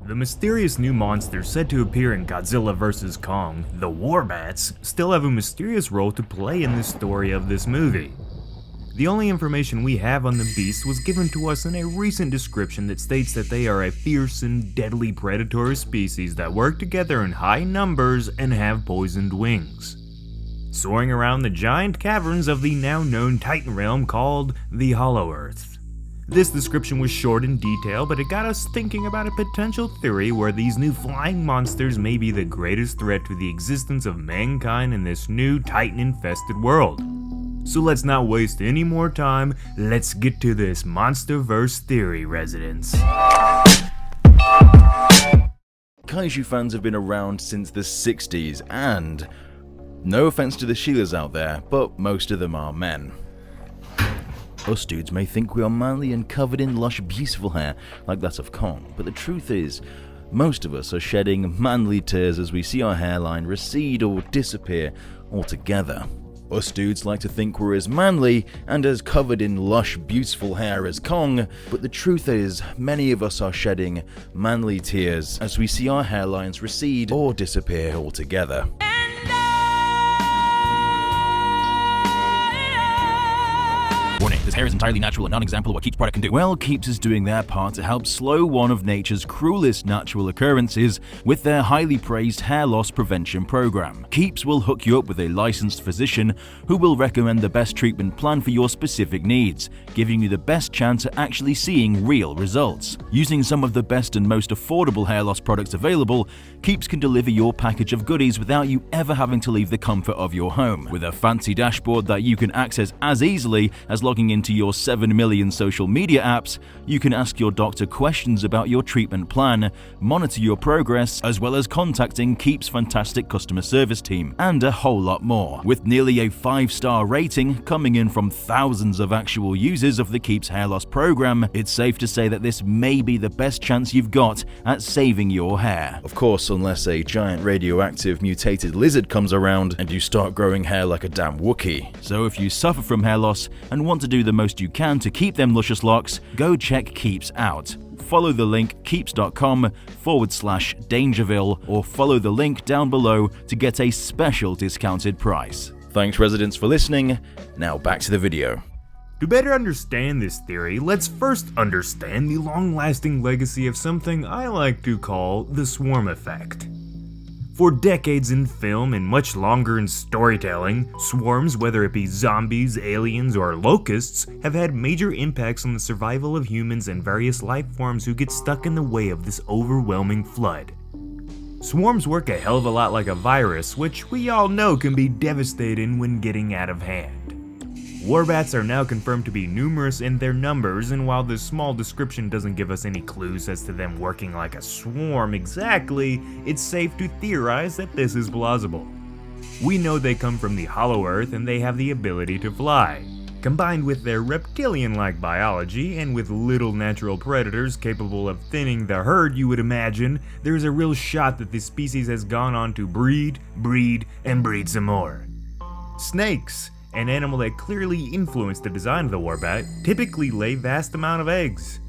The mysterious new monsters said to appear in Godzilla vs. Kong, the Warbats, still have a mysterious role to play in the story of this movie. The only information we have on the beast was given to us in a recent description that states that they are a fierce and deadly predatory species that work together in high numbers and have poisoned wings, soaring around the giant caverns of the now known Titan realm called the Hollow Earth. This description was short in detail, but it got us thinking about a potential theory where these new flying monsters may be the greatest threat to the existence of mankind in this new Titan-infested world. So let's not waste any more time, let's get to this Monsterverse theory, residents. Kaiju fans have been around since the 60s, and no offense to the Sheilas out there, but most of them are men. Us dudes may think we are manly and covered in lush, beautiful hair like that of Kong, but the truth is, most of us are shedding manly tears as we see our hairline recede or disappear altogether. Us dudes like to think we're as manly and as covered in lush, beautiful hair as Kong, but the truth is, many of us are shedding manly tears as we see our hairlines recede or disappear altogether. Warning, this hair is entirely natural and not an example of what Keeps product can do. Well, Keeps is doing their part to help slow one of nature's cruelest natural occurrences with their highly praised hair loss prevention program. Keeps will hook you up with a licensed physician who will recommend the best treatment plan for your specific needs, giving you the best chance at actually seeing real results. Using some of the best and most affordable hair loss products available, Keeps can deliver your package of goodies without you ever having to leave the comfort of your home. With a fancy dashboard that you can access as easily as logging into your 7 million social media apps, you can ask your doctor questions about your treatment plan, monitor your progress, as well as contacting Keeps' fantastic customer service team, and a whole lot more. With nearly a 5-star rating coming in from thousands of actual users of the Keeps hair loss program, it's safe to say that this may be the best chance you've got at saving your hair. Of course, unless a giant radioactive mutated lizard comes around and you start growing hair like a damn Wookiee. So if you suffer from hair loss and want to do the most you can to keep them luscious locks, go check Keeps out. Follow the link keeps.com/DangerVille or follow the link down below to get a special discounted price. Thanks residents for listening, now back to the video. To better understand this theory, let's first understand the long-lasting legacy of something I like to call the swarm effect. For decades in film and much longer in storytelling, swarms, whether it be zombies, aliens, or locusts, have had major impacts on the survival of humans and various life forms who get stuck in the way of this overwhelming flood. Swarms work a hell of a lot like a virus, which we all know can be devastating when getting out of hand. Warbats are now confirmed to be numerous in their numbers, and while this small description doesn't give us any clues as to them working like a swarm exactly, it's safe to theorize that this is plausible. We know they come from the Hollow Earth and they have the ability to fly. Combined with their reptilian-like biology and with little natural predators capable of thinning the herd you would imagine, there's a real shot that this species has gone on to breed, and breed some more. Snakes, an animal that clearly influenced the design of the Warbat, typically lay vast amount of eggs.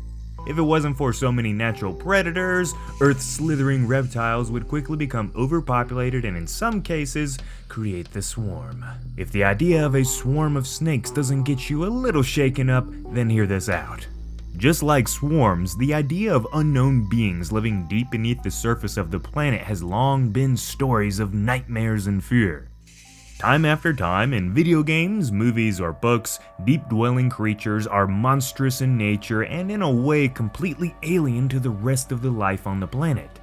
If it wasn't for so many natural predators, Earth's slithering reptiles would quickly become overpopulated and in some cases, create the swarm. If the idea of a swarm of snakes doesn't get you a little shaken up, then hear this out. Just like swarms, the idea of unknown beings living deep beneath the surface of the planet has long been stories of nightmares and fear. Time after time, in video games, movies, or books, deep-dwelling creatures are monstrous in nature and in a way completely alien to the rest of the life on the planet.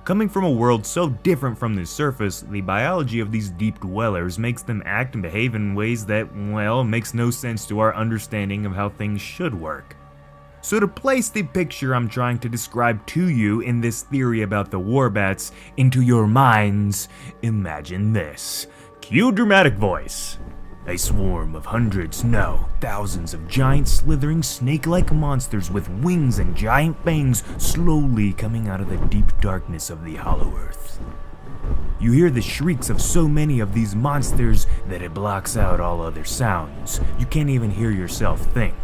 Coming from a world so different from the surface, the biology of these deep dwellers makes them act and behave in ways that, well, makes no sense to our understanding of how things should work. So to place the picture I'm trying to describe to you in this theory about the Warbats into your minds, imagine this. Cue dramatic voice. A swarm of hundreds, no, thousands of giant slithering snake-like monsters with wings and giant fangs slowly coming out of the deep darkness of the Hollow Earth. You hear the shrieks of so many of these monsters that it blocks out all other sounds. You can't even hear yourself think.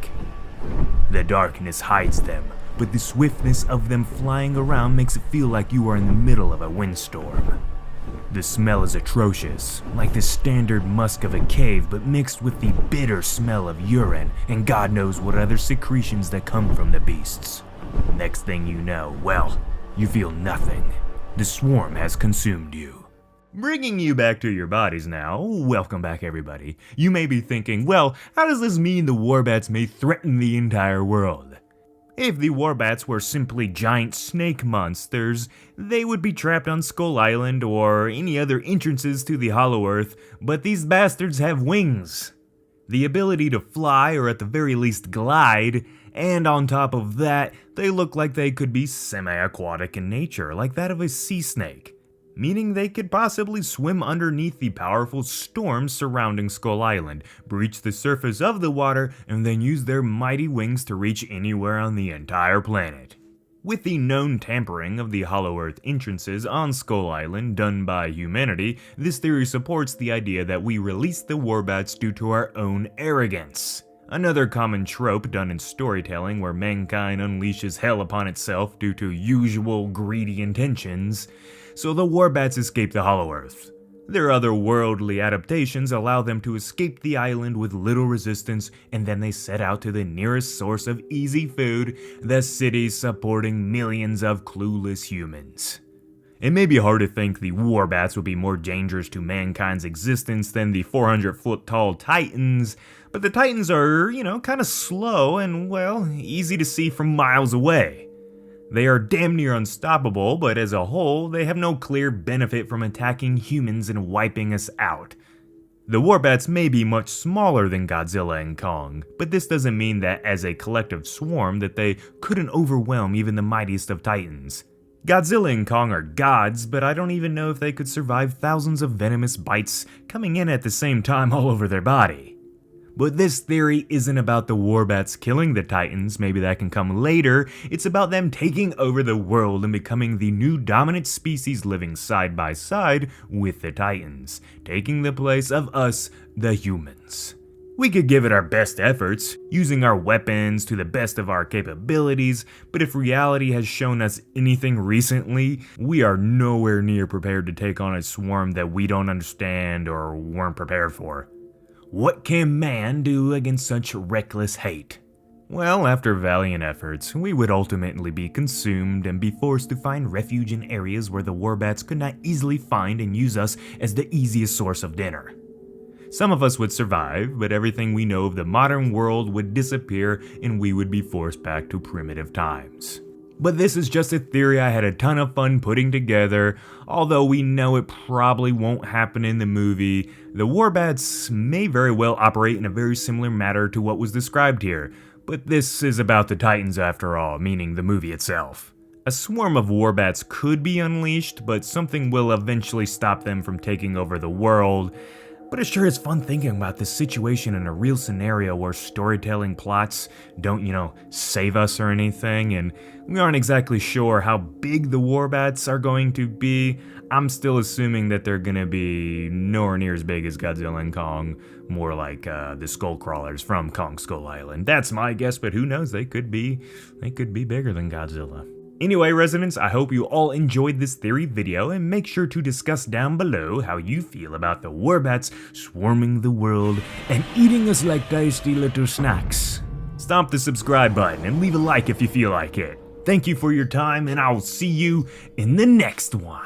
The darkness hides them, but the swiftness of them flying around makes it feel like you are in the middle of a windstorm. The smell is atrocious, like the standard musk of a cave, but mixed with the bitter smell of urine and God knows what other secretions that come from the beasts. Next thing you know, well, you feel nothing. The swarm has consumed you. Bringing you back to your bodies now, welcome back everybody. You may be thinking, well, how does this mean the Warbats may threaten the entire world? If the Warbats were simply giant snake monsters, they would be trapped on Skull Island or any other entrances to the Hollow Earth, but these bastards have wings. The ability to fly or at the very least glide, and on top of that, they look like they could be semi-aquatic in nature, like that of a sea snake, meaning they could possibly swim underneath the powerful storms surrounding Skull Island, breach the surface of the water, and then use their mighty wings to reach anywhere on the entire planet. With the known tampering of the Hollow Earth entrances on Skull Island done by humanity, this theory supports the idea that we released the Warbats due to our own arrogance. Another common trope done in storytelling where mankind unleashes hell upon itself due to usual greedy intentions. So the Warbats escape the Hollow Earth. Their otherworldly adaptations allow them to escape the island with little resistance, and then they set out to the nearest source of easy food, the city supporting millions of clueless humans. It may be hard to think the Warbats would be more dangerous to mankind's existence than the 400-foot tall Titans, but the Titans are, kind of slow and, well, easy to see from miles away. They are damn near unstoppable, but as a whole, they have no clear benefit from attacking humans and wiping us out. The Warbats may be much smaller than Godzilla and Kong, but this doesn't mean that as a collective swarm that they couldn't overwhelm even the mightiest of Titans. Godzilla and Kong are gods, but I don't even know if they could survive thousands of venomous bites coming in at the same time all over their body. But this theory isn't about the Warbats killing the Titans, maybe that can come later. It's about them taking over the world and becoming the new dominant species living side by side with the Titans, taking the place of us, the humans. We could give it our best efforts, using our weapons to the best of our capabilities, but if reality has shown us anything recently, we are nowhere near prepared to take on a swarm that we don't understand or weren't prepared for. What can man do against such reckless hate? Well, after valiant efforts, we would ultimately be consumed and be forced to find refuge in areas where the Warbats could not easily find and use us as the easiest source of dinner. Some of us would survive, but everything we know of the modern world would disappear and we would be forced back to primitive times. But this is just a theory I had a ton of fun putting together. Although we know it probably won't happen in the movie, the Warbats may very well operate in a very similar manner to what was described here. But this is about the Titans after all, meaning the movie itself. A swarm of Warbats could be unleashed, but something will eventually stop them from taking over the world. But it sure is fun thinking about this situation in a real scenario where storytelling plots don't, save us or anything, and we aren't exactly sure how big the Warbats are going to be. I'm still assuming that they're gonna be nowhere near as big as Godzilla and Kong, more like the skull crawlers from Kong Skull Island. That's my guess, but who knows, they could be bigger than Godzilla. Anyway, residents, I hope you all enjoyed this theory video, and make sure to discuss down below how you feel about the Warbats swarming the world and eating us like tasty little snacks. Stomp the subscribe button and leave a like if you feel like it. Thank you for your time, and I'll see you in the next one.